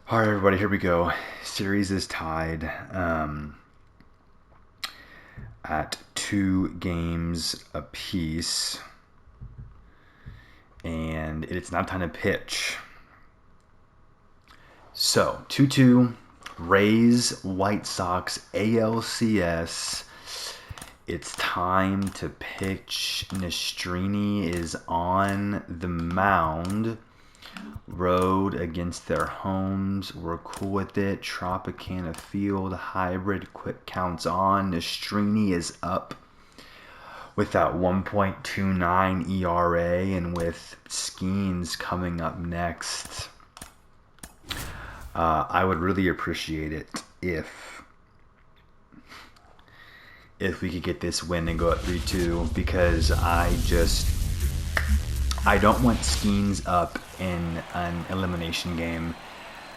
All right, everybody, here we go. Series is tied at 2 games apiece, and it's now time to pitch. So, 2-2, Rays, White Sox, ALCS. It's time to pitch. Nastrini is on the mound. Road against their homes. We're cool with it. Tropicana Field, hybrid, quick counts on. Nastrini is up with that 1.29 ERA, and with Skeens coming up next. I would really appreciate it if we could get this win and go at 3-2, because I don't want Skeens up in an elimination game.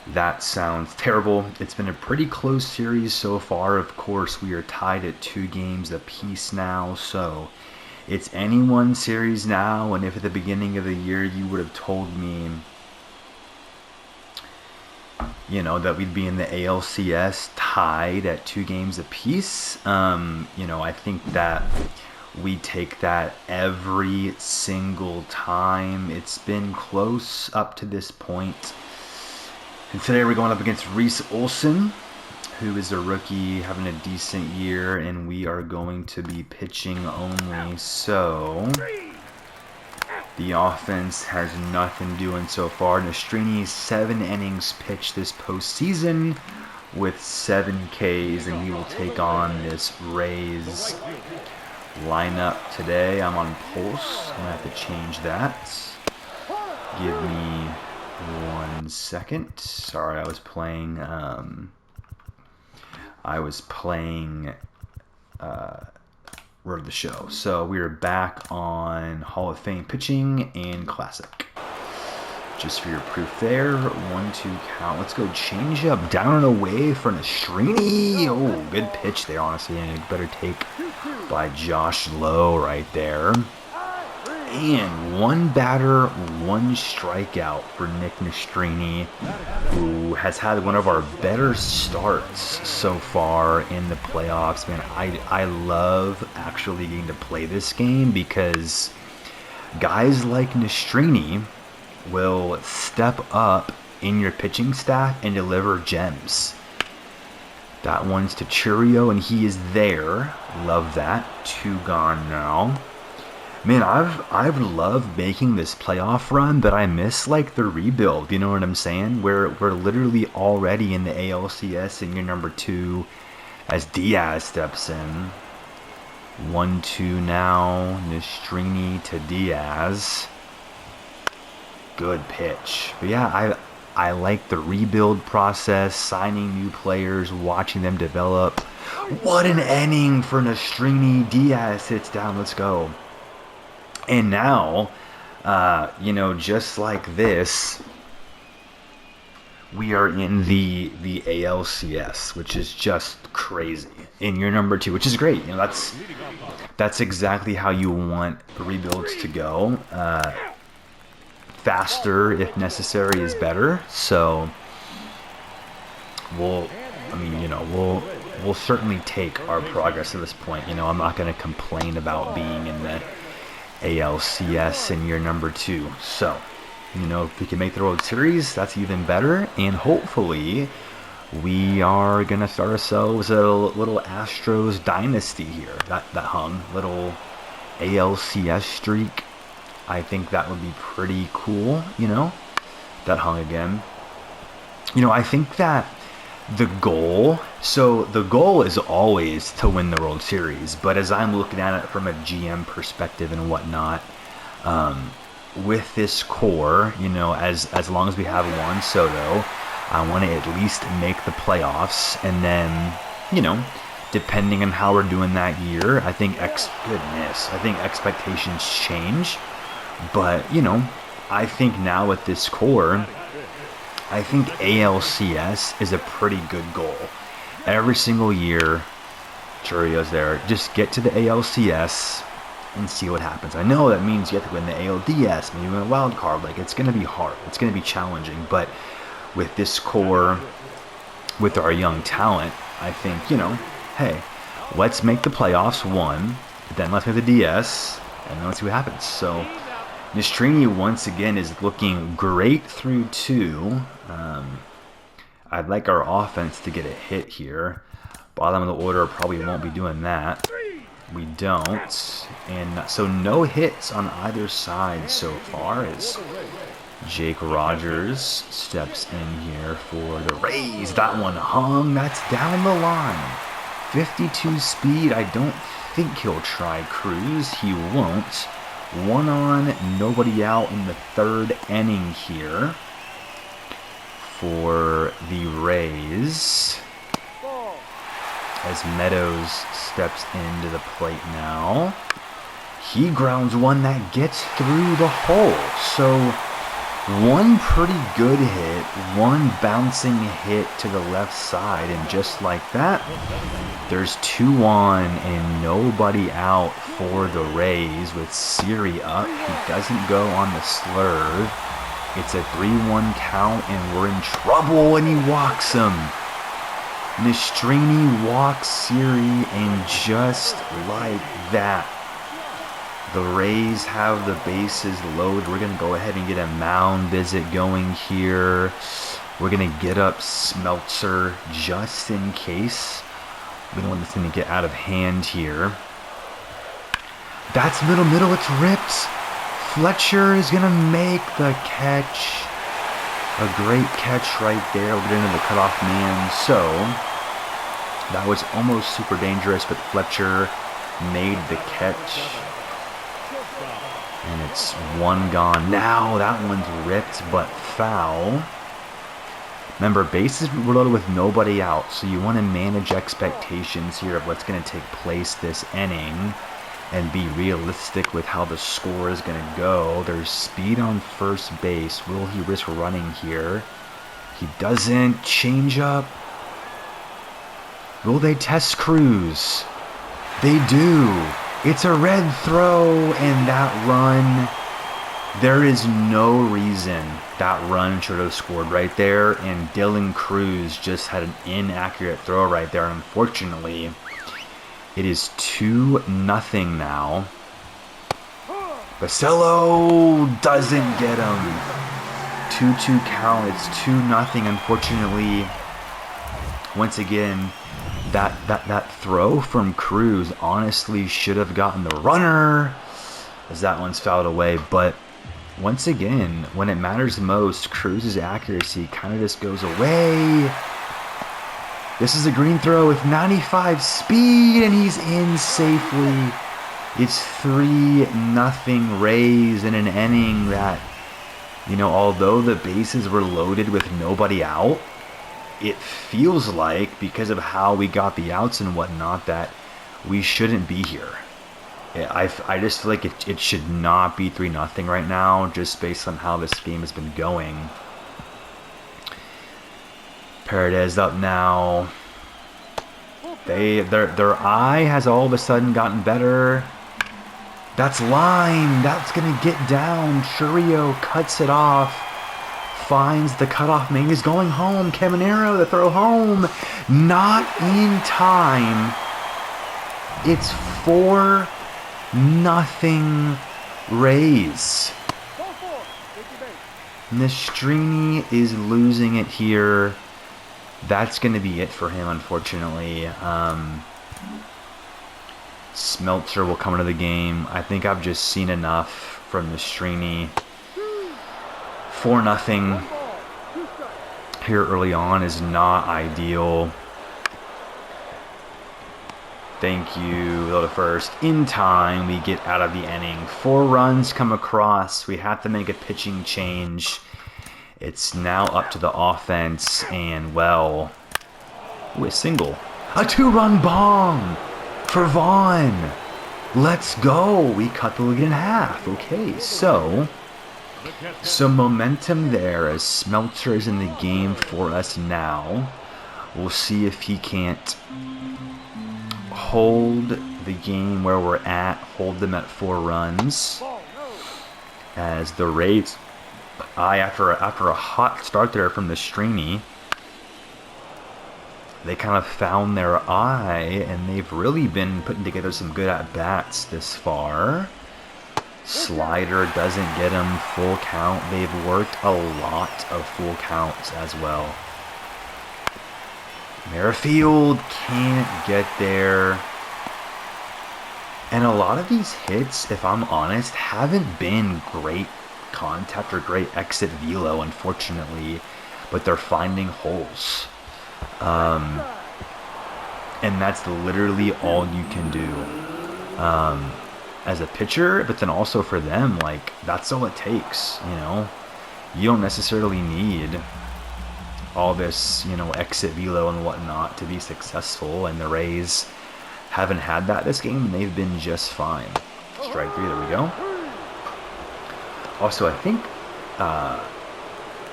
That sounds terrible. It's been a pretty close series so far. Of course, we are tied at 2 games apiece now, so it's anyone's series now. And if at the beginning of the year you would have told me, that we'd be in the ALCS tied at 2 games apiece, I think that we take that every single time. It's been close up to this point. And today we're going up against Reese Olson, who is a rookie having a decent year, and we are going to be pitching only. So the offense has nothing doing so far. Nastrini, 7 innings pitched this postseason with 7 Ks, and he will take on this Rays lineup today. I'm on pulse. I'm gonna have to change that. Give me 1 second. Sorry, I was playing Road of the Show. So we are back on Hall of Fame pitching and Classic. Just for your proof there. 1-2 count. Let's go change up down and away for Nastrini. Oh, good pitch there, honestly. And a better take by Josh Lowe right there. And 1 batter, 1 strikeout for Nick Nastrini, who has had one of our better starts so far in the playoffs. Man, I love actually getting to play this game, because guys like Nastrini will step up in your pitching staff and deliver gems. That one's to Churio, and he is there. Love that. 2 gone now. Man, I've loved making this playoff run, but I miss the rebuild. You know what I'm saying? We're literally already in the ALCS in year number 2 as Diaz steps in. 1-2 now. Nastrini to Diaz. Good pitch. But yeah, I like the rebuild process, signing new players, watching them develop. What an inning for Nastrini. Diaz sits down. Let's go. And now, just like this, we are in the ALCS, which is just crazy. In year number 2, which is great. That's exactly how you want rebuilds to go. Faster, if necessary, is better. So we'll certainly take our progress to this point. I'm not going to complain about being in the ALCS in year number 2. So, if we can make the World Series, that's even better. And hopefully, we are going to start ourselves a little Astros dynasty here. That hung. Little ALCS streak. I think that would be pretty cool, That hung again. I think that the goal is always to win the World Series, but as I'm looking at it from a GM perspective and whatnot, with this core, as long as we have Juan Soto, I want to at least make the playoffs, and then, depending on how we're doing that year, I think expectations change. But, I think now with this core, I think ALCS is a pretty good goal. Every single year, Churio's there. Just get to the ALCS and see what happens. I know that means you have to win the ALDS, maybe win a wild card. It's going to be hard. It's going to be challenging. But with this core, with our young talent, I think, you know, hey, let's make the playoffs, one, then let's make the DS, and then let's see what happens. So Nistrini once again is looking great through 2. I'd like our offense to get a hit here. Bottom of the order probably won't be doing that. We don't. And so no hits on either side so far as Jake Rogers steps in here for the Rays. That one hung. That's down the line. 52 speed. I don't think he'll try Cruz. He won't. 1 on, nobody out in the 3rd inning here for the Rays. As Meadows steps into the plate now. He grounds one that gets through the hole. So one pretty good hit, one bouncing hit to the left side, and just like that, there's 2 on and nobody out for the Rays with Siri up. He doesn't go on the slurve. It's a 3-1 count and we're in trouble, and he walks him. Nistrini walks Siri, and just like that, the Rays have the bases loaded. We're going to go ahead and get a mound visit going here. We're going to get up Smeltzer just in case. We don't want this thing to get out of hand here. That's middle, it's ripped. Fletcher is going to make the catch. A great catch right there. We'll get into the cutoff man. So that was almost super dangerous, but Fletcher made the catch. And it's 1 gone. Now that one's ripped, but foul. Remember, bases were loaded with nobody out, so you want to manage expectations here of what's going to take place this inning and be realistic with how the score is going to go. There's speed on first base. Will he risk running here? He doesn't. Change up. Will they test Cruz? They do. It's a red throw, and that run, there is no reason that run should have scored right there, and Dylan Cruz just had an inaccurate throw right there. Unfortunately, it is 2-0 now. Basello doesn't get him. 2-2 count. It's 2-0. Unfortunately, once again, that throw from Cruz honestly should have gotten the runner, as that one's fouled away. But once again, when it matters most, Cruz's accuracy kind of just goes away. This is a green throw with 95 speed, and he's in safely. It's 3-0 Rays in an inning that, you know, although the bases were loaded with nobody out, it feels like, because of how we got the outs and whatnot, that we shouldn't be here. I just feel like it should not be 3-0 right now, just based on how this game has been going. Paredes up now. Their eye has all of a sudden gotten better. That's line. That's going to get down. Churio cuts it off. Finds the cutoff man. He's going home. Caminero, the throw home. Not in time. It's 4-0 Rays. Nistrini is losing it here. That's going to be it for him, unfortunately. Smeltzer will come into the game. I think I've just seen enough from Nistrini. 4-0 here early on is not ideal. Thank you, go to first. In time, we get out of the inning. 4 runs come across. We have to make a pitching change. It's now up to the offense, and, well, a single. A 2-run bomb for Vaughn. Let's go. We cut the lead in half. Okay, so momentum there as Smeltzer is in the game for us now. We'll see if he can't hold the game where we're at, hold them at 4 runs, as the Rays After a hot start there from the Stringy, they kind of found their eye, and they've really been putting together some good at-bats this far. Slider doesn't get him full count. They've worked a lot of full counts as well. Merrifield can't get there. And a lot of these hits, if I'm honest, haven't been great contact or great exit velo, unfortunately. But they're finding holes. And that's literally all you can do. As a pitcher, but then also for them, like, that's all it takes, you know? You don't necessarily need all this, you know, exit velo and whatnot to be successful, and the Rays haven't had that this game, and they've been just fine. Strike three, there we go. Also, I think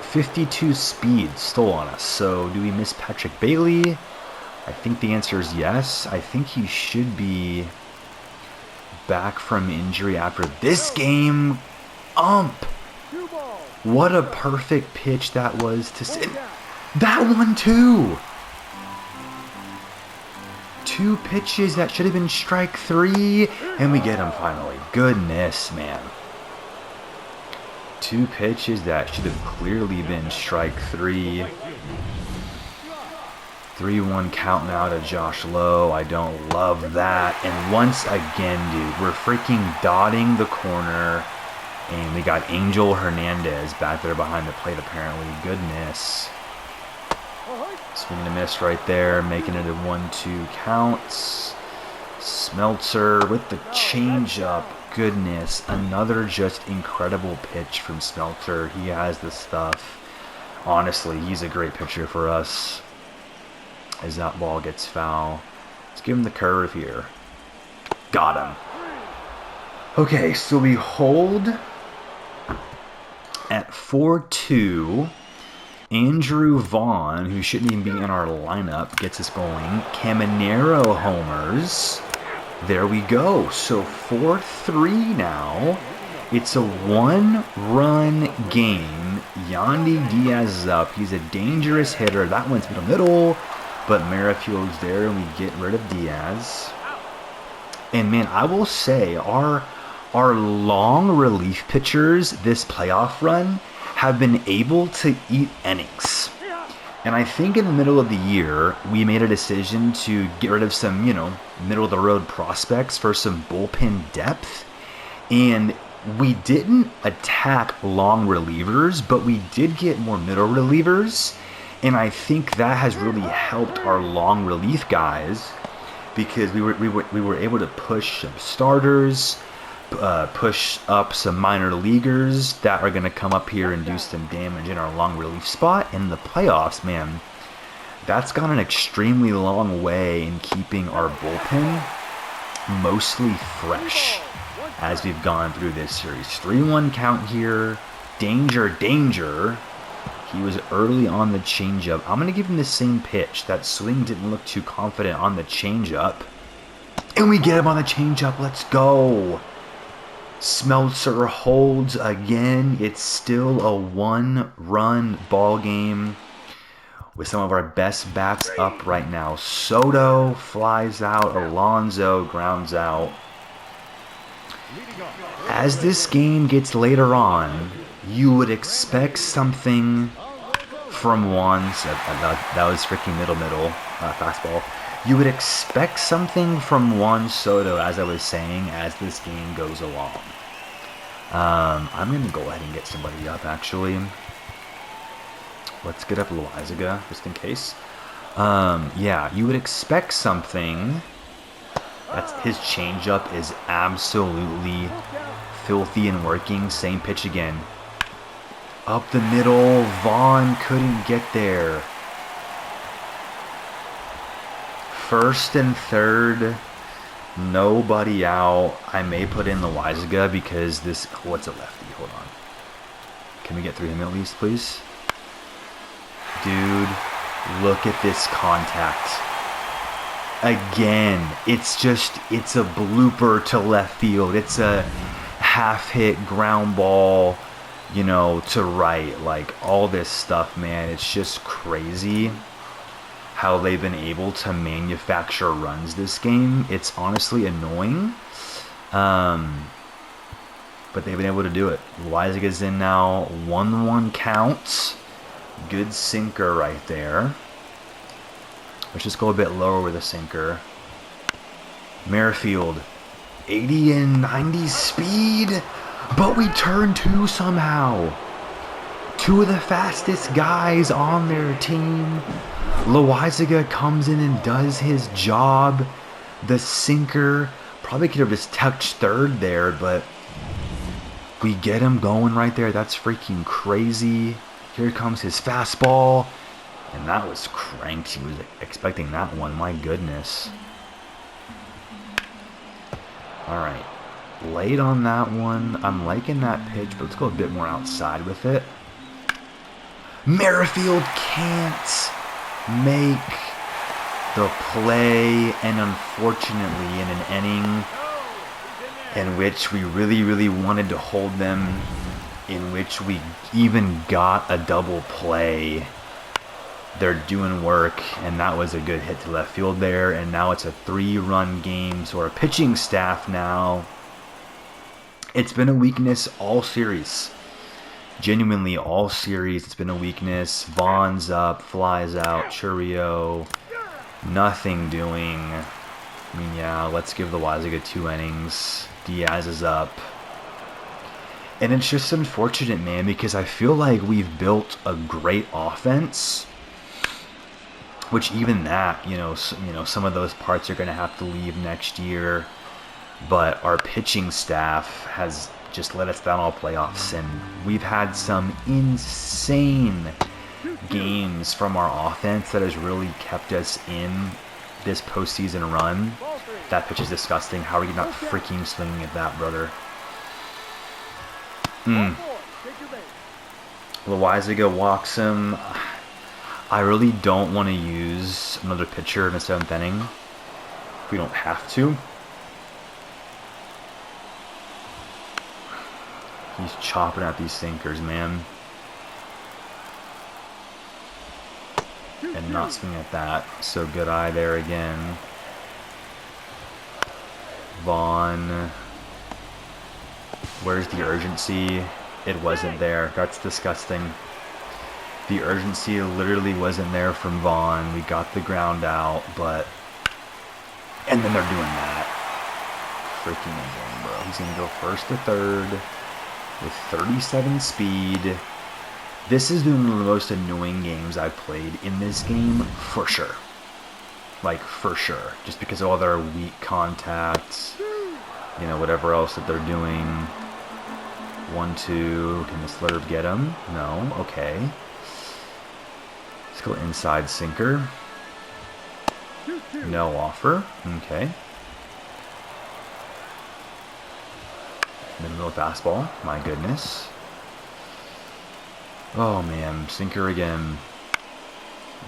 52 speed stole on us, so do we miss Patrick Bailey? I think the answer is yes. I think he should be back from injury after this game. What a perfect pitch that was to sit. That one too. Two pitches that should have been strike three, and we get him finally. Goodness, man. Two pitches that should have clearly been strike three. 3-1 count now to Josh Lowe. I don't love that. And once again, dude, we're freaking dotting the corner. And we got Angel Hernandez back there behind the plate, apparently. Goodness. Swing and a miss right there, making it a 1-2 counts. Smeltzer with the changeup. Goodness. Another just incredible pitch from Smeltzer. He has the stuff. Honestly, he's a great pitcher for us. As that ball gets foul. Let's give him the curve here. Got him. Okay, so we hold at 4-2. Andrew Vaughn, who shouldn't even be in our lineup, gets us going. Caminero homers. There we go. So 4-3 now. It's a one-run game. Yandy Diaz is up. He's a dangerous hitter. That one's middle. But Merrifield's there, and we get rid of Diaz. And, man, I will say, our long relief pitchers this playoff run have been able to eat innings. And I think in the middle of the year, we made a decision to get rid of some, you know, middle-of-the-road prospects for some bullpen depth. And we didn't attack long relievers, but we did get more middle relievers. And I think that has really helped our long relief guys because we were able to push some starters, push up some minor leaguers that are going to come up here and do some damage in our long relief spot. In the playoffs, man, that's gone an extremely long way in keeping our bullpen mostly fresh as we've gone through this series. 3-1 count here. Danger, danger. He was early on the changeup. I'm going to give him the same pitch. That swing didn't look too confident on the changeup. And we get him on the changeup. Let's go. Smeltzer holds again. It's still a one-run ball game with some of our best bats up right now. Soto flies out. Alonso grounds out. As this game gets later on, you would expect something from Juan. That was freaking middle fastball. You would expect something from Juan Soto, as I was saying, as this game goes along. I'm going to go ahead and get somebody up, actually. Let's get up Loizaga, just in case. Yeah, you would expect something. His changeup is absolutely filthy and working. Same pitch again. Up the middle, Vaughn couldn't get there. First and third, nobody out. I may put in the Loizaga because this... What's a lefty? Hold on. Can we get through him at least, please? Dude, look at this contact. Again, it's a blooper to left field. It's a half-hit ground ball you know, to right, like all this stuff, man. It's just crazy how they've been able to manufacture runs this game. It's honestly annoying, but they've been able to do it. Weisiger's in now, 1-1 count. Good sinker right there. Let's just go a bit lower with a sinker. Merrifield, 80 and 90 speed, but we turn 2 somehow. 2 of the fastest guys on their team. Weisiger comes in and does his job. The sinker probably could have just touched third there, but we get him going right there. That's freaking crazy. Here comes his fastball. And that was cranked. He was expecting that one. My goodness. Alright. Late on that one. I'm liking that pitch, but let's go a bit more outside with it. Merrifield can't make the play. And unfortunately, in an inning in which we really wanted to hold them, in which we even got a double play, they're doing work, and that was a good hit to left field there. And now it's a 3-run game. So our pitching staff now, it's been a weakness all series. Genuinely all series, it's been a weakness. Vaughn's up, flies out, Churio, nothing doing. I mean, yeah, let's give the Weisiger 2 innings. Diaz is up. And it's just unfortunate, man, because I feel like we've built a great offense, which even that, you know, some of those parts are going to have to leave next year. But our pitching staff has just let us down all playoffs, and we've had some insane games from our offense that has really kept us in this postseason run. That pitch is disgusting. How are you not freaking swinging at that, brother? Weisiger walks him. I really don't want to use another pitcher in the 7th inning. We don't have to. He's chopping at these sinkers, man. And not swinging at that. So good eye there again. Vaughn. Where's the urgency? It wasn't there. That's disgusting. The urgency literally wasn't there from Vaughn. We got the ground out, but... And then they're doing that. Freaking insane, bro. He's going to go first to third with 37 speed. This has been one of the most annoying games I've played in this game, for sure. Like, for sure. Just because of all their weak contacts, you know, whatever else that they're doing. 1-2. Can the slurve get him? No. Okay. Let's go inside sinker. No offer. Okay. Middle fastball. My goodness. Oh man, sinker again.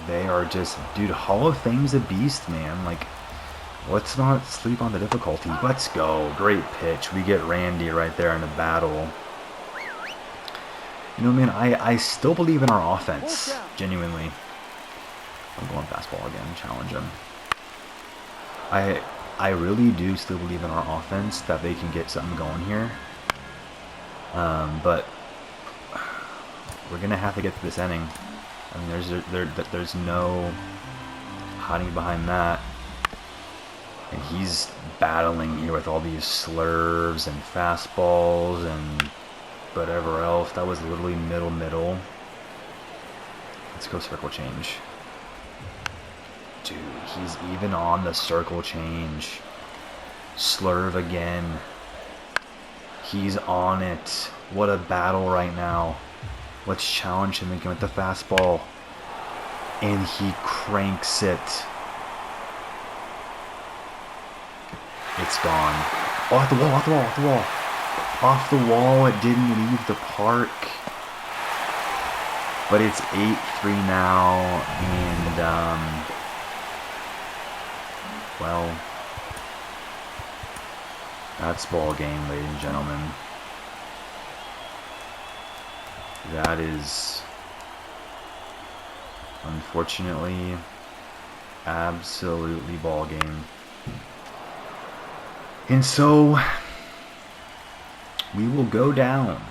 They are just, dude, Hall of Fame's a beast, man. Like, let's not sleep on the difficulty. Let's go. Great pitch. We get Randy right there in the battle. You know, man, I still believe in our offense. Genuinely. I'm going fastball again. Challenge him. I really do still believe in our offense that they can get something going here. But we're going to have to get to this inning. I mean, there's no hiding behind that. And he's battling here with all these slurves and fastballs and whatever else. That was literally middle. Let's go circle change. Dude, he's even on the circle change. Slurve again. He's on it. What a battle right now. Let's challenge him again with the fastball. And he cranks it. It's gone. Oh, off the wall, off the wall, off the wall. Off the wall, it didn't leave the park. But it's 8-3 now, and, well, that's ball game, ladies and gentlemen. That is, unfortunately, absolutely ball game. And so we will go down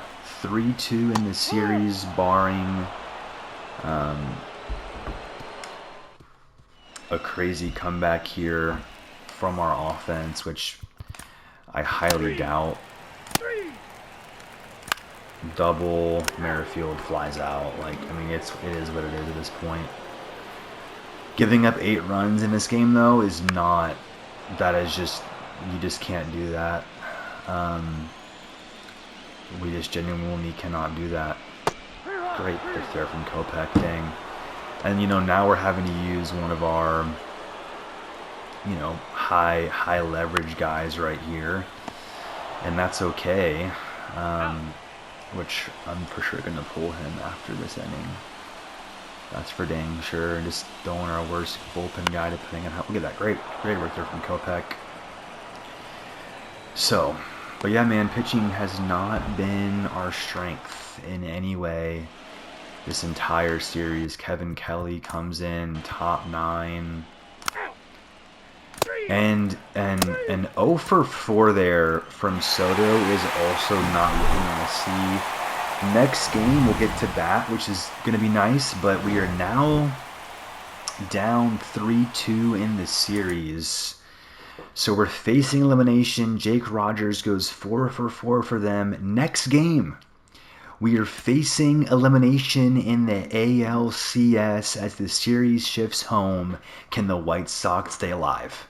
3-2 in the series, barring a crazy comeback here from our offense, which I highly doubt. Double, Merrifield flies out. Like, I mean, it is what it is at this point. Giving up 8 runs in this game, though, is not. That is just, you just can't do that. We just genuinely cannot do that. Great pick there from Kopech, dang. And, you know, now we're having to use one of our, you know, high leverage guys right here. And that's okay. Which I'm for sure going to pull him after this inning. That's for dang sure. Just throwing our worst bullpen guy depending on how. Look at that. Great work there from Kopech. So, but yeah, man, pitching has not been our strength in any way this entire series. Kevin Kelly comes in top 9. And an 0 for 4 there from Soto is also not what we want to see. Next game we'll get to bat, which is going to be nice, but we are now down 3-2 in the series. So we're facing elimination. Jake Rogers goes 4 for 4 for them. Next game, we are facing elimination in the ALCS as the series shifts home. Can the White Sox stay alive?